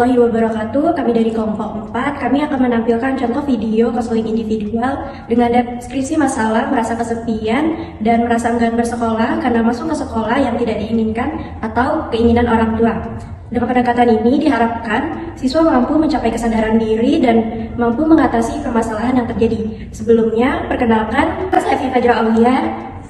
warahmatullahi wabarakatuh. Kami dari kelompok 4, kami akan menampilkan contoh video konseling individual dengan deskripsi masalah merasa kesepian dan merasa enggan bersekolah karena masuk ke sekolah yang tidak diinginkan atau keinginan orang tua. Dengan pendekatan ini diharapkan siswa mampu mencapai kesadaran diri dan mampu mengatasi permasalahan yang terjadi. Sebelumnya, perkenalkan, saya Fajra Aulia.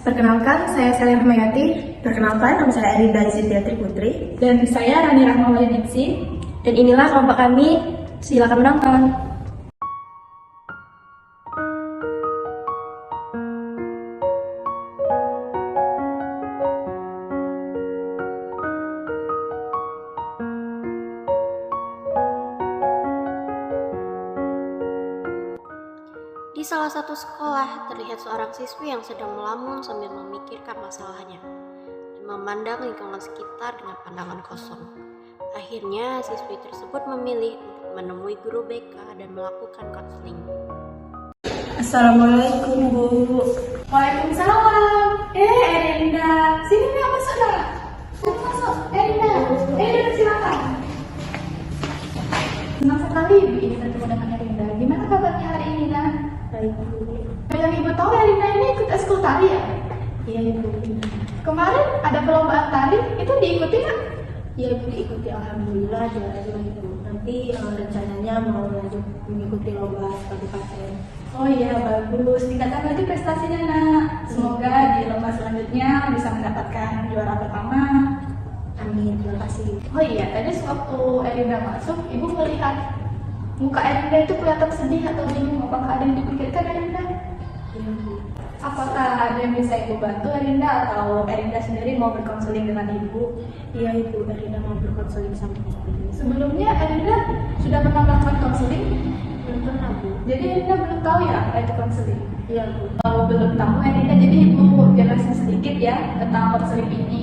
Perkenalkan, saya Selin Rahmayati. Perkenalkan, nama saya Arinda Zidiatri Putri. Dan saya Rani Rahmawaliningsi. Dan inilah kelompok kami. Silakan menonton. Di salah satu sekolah, terlihat seorang siswi yang sedang melamun sambil memikirkan masalahnya dan memandang lingkungan sekitar dengan pandangan kosong. Akhirnya, siswi tersebut memilih untuk menemui guru BK dan melakukan konseling. Assalamualaikum, Bu. Waalaikumsalam. Erinda, sini nih masuk dah. Masuk, Erinda. Erinda silakan. Senang sekali Ibu ini bertemu dengan Erinda. Gimana kabarnya hari ini, Nak? Baik, Bu. Yang Ibu tahu Erinda ini ikut eskul tari ya? Iya, Ibu. Kemarin ada perlombaan tari, itu diikuti nggak? Iya, Ibu, diikuti. Alhamdulillah, juara 2, Ibu. Nanti rencananya mau lanjut mengikuti lomba kabupaten. Oh iya, bagus. Tingkatkan lagi prestasinya, Nak. Semoga di lomba selanjutnya bisa mendapatkan juara pertama. Amin, terima kasih. Oh iya, tadi sewaktu Erinda masuk, Ibu melihat muka Erinda itu kelihatan sedih atau bingung. Apakah ada yang dipikirkan Erinda? Iya, Bu. Apakah ada yang bisa Ibu bantu Erinda atau Erinda sendiri mau berkonseling dengan Ibu? Iya, Ibu. Erinda mau berkonseling sama Ibu. Sebelumnya Erinda sudah pernah melakukan konseling, Belum pernah, Bu. jadi Erinda belum tahu ya apa itu konseling. Iya, Bu. Kalau belum tahu Erinda, jadi Ibu jelasin sedikit ya tentang konseling ini.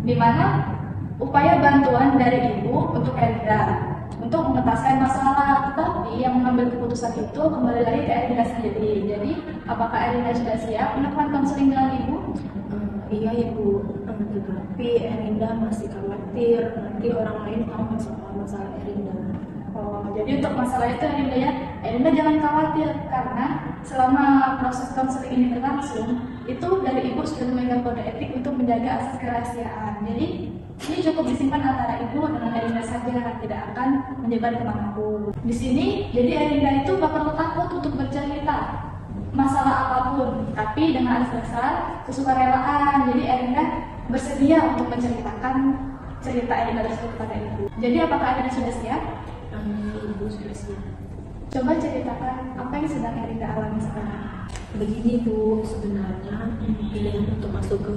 Dimana upaya bantuan dari Ibu untuk Erinda untuk mengetaskan masalah, tetapi yang mengambil keputusan itu kembali lagi ke Erinda sendiri. Jadi, apakah Erinda sudah siap melakukan konseling dengan Ibu? Iya, Ibu. Tetapi Erinda masih khawatir nanti orang lain tahu masalah Erinda. Oh, jadi untuk masalah itu Erinda ya, Erinda jangan khawatir karena selama proses konseling ini berlangsung, itu dari Ibu sudah memegang kode etik untuk menjaga asas kerahasiaan. Jadi ini cukup disimpan antara Ibu dengan Erinda saja, tidak akan menyebar kemanapun. Di sini, jadi Erinda itu gak perlu takut untuk bercerita masalah apapun, tapi dengan atas dasar kesukarelaan. Jadi Erinda bersedia untuk menceritakan cerita Erinda tersebut kepada Ibu. Jadi apakah Erinda sudah siap? Ibu sudah siap. Coba ceritakan apa yang sedang Erinda alami sekarang. Begini, Bu, sebenarnya pilihan untuk masuk ke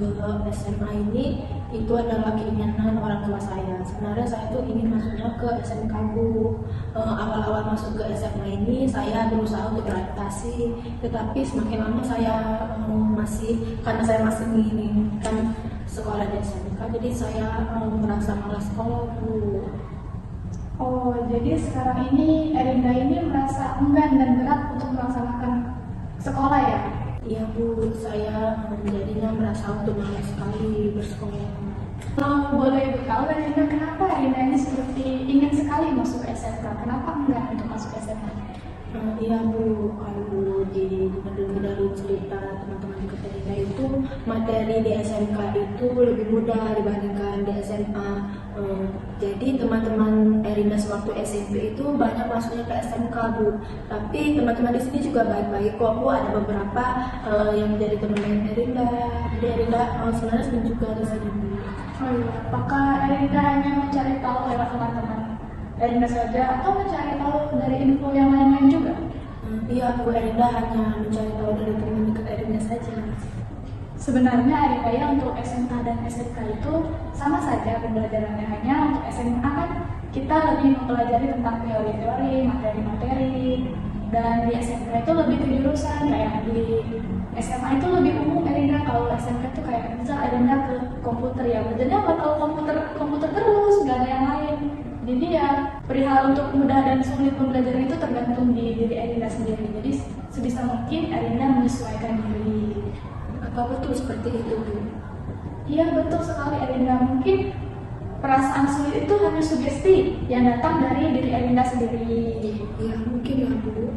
SMA ini itu adalah keinginan orang tua saya. Sebenarnya saya tuh ingin masuknya ke SMK, Bu. Awal-awal masuk ke SMA ini saya berusaha untuk beradaptasi, tetapi semakin lama saya karena saya masih menginginkan sekolah di SMK, jadi saya merasa malas sekolah, Bu. Oh, jadi sekarang ini Erinda ini merasa enggan dan berat untuk melaksanakan sekolah ya? Iya, Bu, saya jadinya merasa untuk malas sekali bersekolah. Kalau boleh Ibu tahu Erinda, kenapa Erinda ini seperti ingin sekali masuk SMK? Kenapa enggan untuk masuk SMK? Iya, Bu, kalau dengar dari cerita teman-teman dekat Erinda itu materi di SMK itu lebih mudah dibandingkan di SMA. Jadi teman-teman Erinda sewaktu SMP itu banyak masuknya ke SMK, Bu. Tapi teman-teman di sini juga baik-baik kok, Bu. Ada beberapa yang menjadi teman Erinda. Jadi Erinda sebenarnya senang juga di sini, Bu. Oh iya, apakah Erinda hanya mencari tahu lewat teman-teman Erinda saja atau mencari tahu dari info yang lain-lain juga? Iya, Bu, Erinda hanya mencari tahu dari teman dekat Erinda saja. Sebenarnya Erinda ya untuk SMA dan SMK itu sama saja pembelajarannya, hanya untuk SMA kan kita lebih mempelajari tentang teori-teori, materi-materi, dan di SMK itu lebih ke jurusan. Kayak di SMA itu lebih umum Erinda, kalau SMK itu kayak misal Erinda ke komputer ya, belajarnya bakal komputer terus, nggak ada yang lain. Jadi ya perihal untuk mudah dan sulit pembelajaran itu tergantung di diri Erinda sendiri. Jadi sebisa mungkin Erinda menyesuaikan diri. Apa betul seperti itu, Bu? Iya betul sekali Erinda. Mungkin perasaan sulit itu hanya sugesti yang datang dari diri Erinda sendiri. Ya mungkin ya Bu.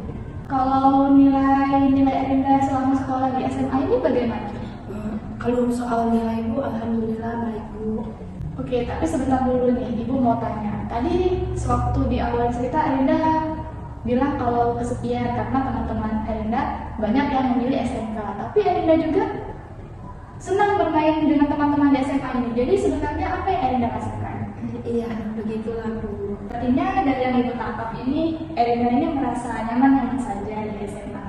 Kalau nilai Erinda selama sekolah di SMA ini bagaimana? Kalau soal nilai Bu, alhamdulillah baik Bu. Oke, tapi sebentar dulu nih, Ibu mau tanya. Tadi sewaktu di awal cerita Erinda bilang kalau kesepian karena teman-teman Erinda banyak yang memilih SMK. Tapi Erinda juga senang bermain dengan teman-teman di SMA ini. Jadi sebenarnya apa yang Erinda rasakan? Iya, begitulah Bu. Artinya dari yang Ibu tangkap ini, Erinda ini merasa nyaman-nyaman saja di SMA.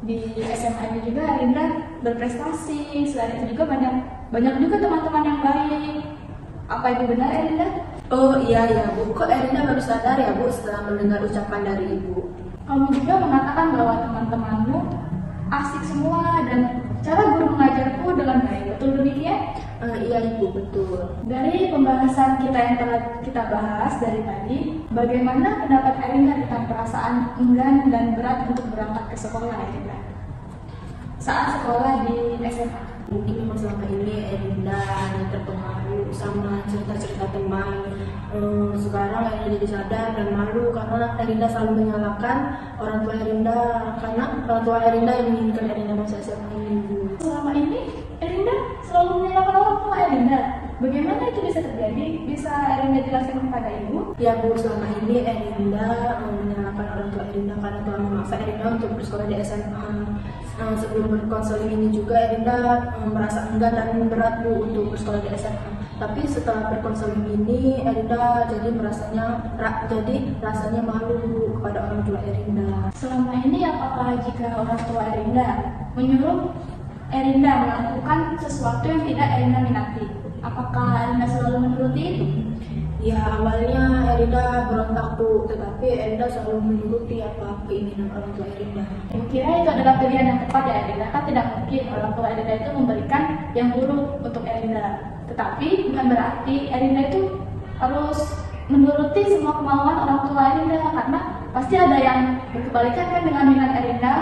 Di SMA ini juga Erinda berprestasi, selain itu juga banyak juga teman-teman yang baik. Apa itu benar Erinda? Oh iya ya Bu, kok Erinda baru sadar ya Bu setelah mendengar ucapan dari Ibu? Kamu juga mengatakan bahwa teman-temanmu asik semua dan cara guru mengajarku dengan baik. Betul demikian? Iya Ibu, betul. Dari pembahasan kita yang telah kita bahas dari tadi, bagaimana pendapat Erinda tentang perasaan enggan dan berat untuk berangkat ke sekolah Erinda saat sekolah di SMA? Mungkin memang selama ini Erinda hanya terpengaruh sama cerita-cerita teman. Sekarang Erinda jadi sadar dan malu karena Erinda selalu menyalahkan orang tua Erinda, karena orang tua Erinda yang menginginkan Erinda masuk SMA ini Bu. Selama ini Erinda selalu menyalahkan orang tua Erinda. Bagaimana itu bisa terjadi? Bisa Erinda jelaskan kepada Ibu? Ya Bu, selama ini Erinda menyalahkan orang tua Erinda karena telah memaksa Erinda untuk bersekolah di SMA. Sebelum berkonseling ini juga Erinda merasa enggan dan berat Bu untuk bersekolah di SMA. Tapi setelah berkonseling ini Erinda jadi rasanya malu kepada orang tua Erinda. Selama ini apakah jika orang tua Erinda menyuruh Erinda melakukan sesuatu yang tidak Erinda minati, apakah Erinda selalu menuruti itu? Ya awalnya Erinda berontak Bu, tetapi Erinda selalu menuruti apa keinginan orang tua Erinda. Ibu kira itu adalah pilihan yang tepat ya Erinda, kan tidak mungkin orang tua Erinda itu memberikan yang buruk untuk Erinda. Tetapi bukan berarti Erinda itu harus menuruti semua kemauan orang tua Erinda, karena pasti ada yang berkebalikan kan dengan minat Erinda.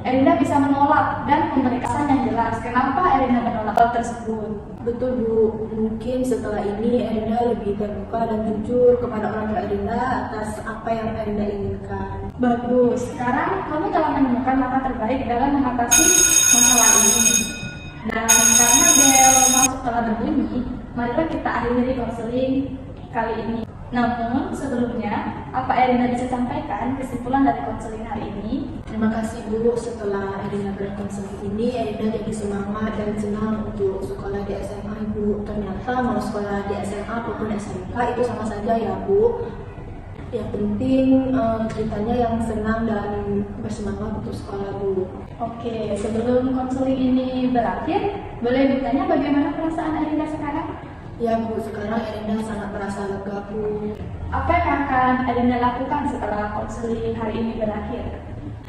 Erinda bisa menolak dan memberikan yang jelas kenapa Erinda menolak hal tersebut. Betul Bu, mungkin setelah ini Erinda lebih terbuka dan jujur kepada orang tua Erinda atas apa yang Erinda inginkan. Bagus, sekarang kamu telah menemukan langkah terbaik dalam mengatasi masalah ini. Dan karena bel masuk telah berbunyi, marilah kita akhiri konseling kali ini. Namun sebelumnya, apa Erinda bisa sampaikan kesimpulan dari konseling hari ini? Terima kasih Bu, setelah Erinda berkonseling ini Erinda jadi semangat dan senang untuk sekolah di SMA Bu. Ternyata mau sekolah di SMA maupun SMK itu sama saja ya Bu. Yang penting kitanya yang senang dan bersemangat untuk sekolah Bu. Oke, sebelum konseling ini berakhir, boleh bertanya bagaimana perasaan Erinda sekarang? Ya Bu, sekarang Erinda sangat merasa lega Bu. Apa yang akan Erinda lakukan setelah konseling hari ini berakhir?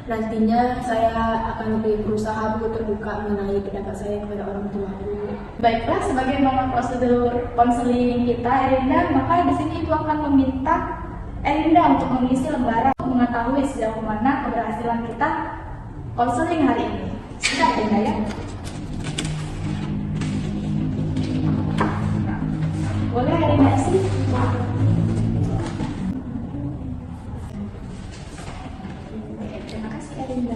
Nantinya saya akan lebih berusaha Bu terbuka mengenai pendapat saya kepada orang tua Bu. Baiklah, sebagai prosedur konseling kita Erinda, maka di sini Ibu akan meminta Erinda untuk mengisi lembaran untuk mengetahui sejauh mana keberhasilan kita konseling hari ini. Siap Erinda ya? Boleh Erinda isi? Terima kasih Erinda.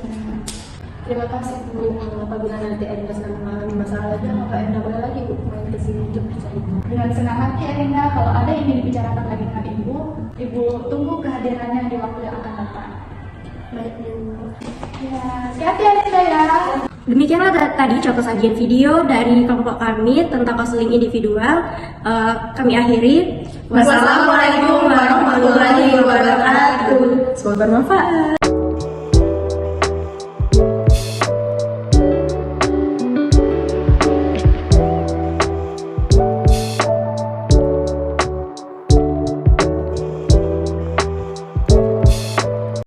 Terima kasih Bu. Apabila nanti Erinda sedang mengalami masalah lagi, maka Erinda boleh lagi Bu main ke sini untuk bercerita. Dengan senang hati Erinda, kalau ada yang ingin dibicarakan lagi dengan Ibu tunggu kehadirannya di waktu yang akan datang. Baik Bu. Ya, hati-hati Erinda ya. Demikianlah tadi contoh sajian video dari kelompok kami tentang konseling individual. Kami akhiri. Wassalamualaikum warahmatullahi wabarakatuh. Semoga bermanfaat.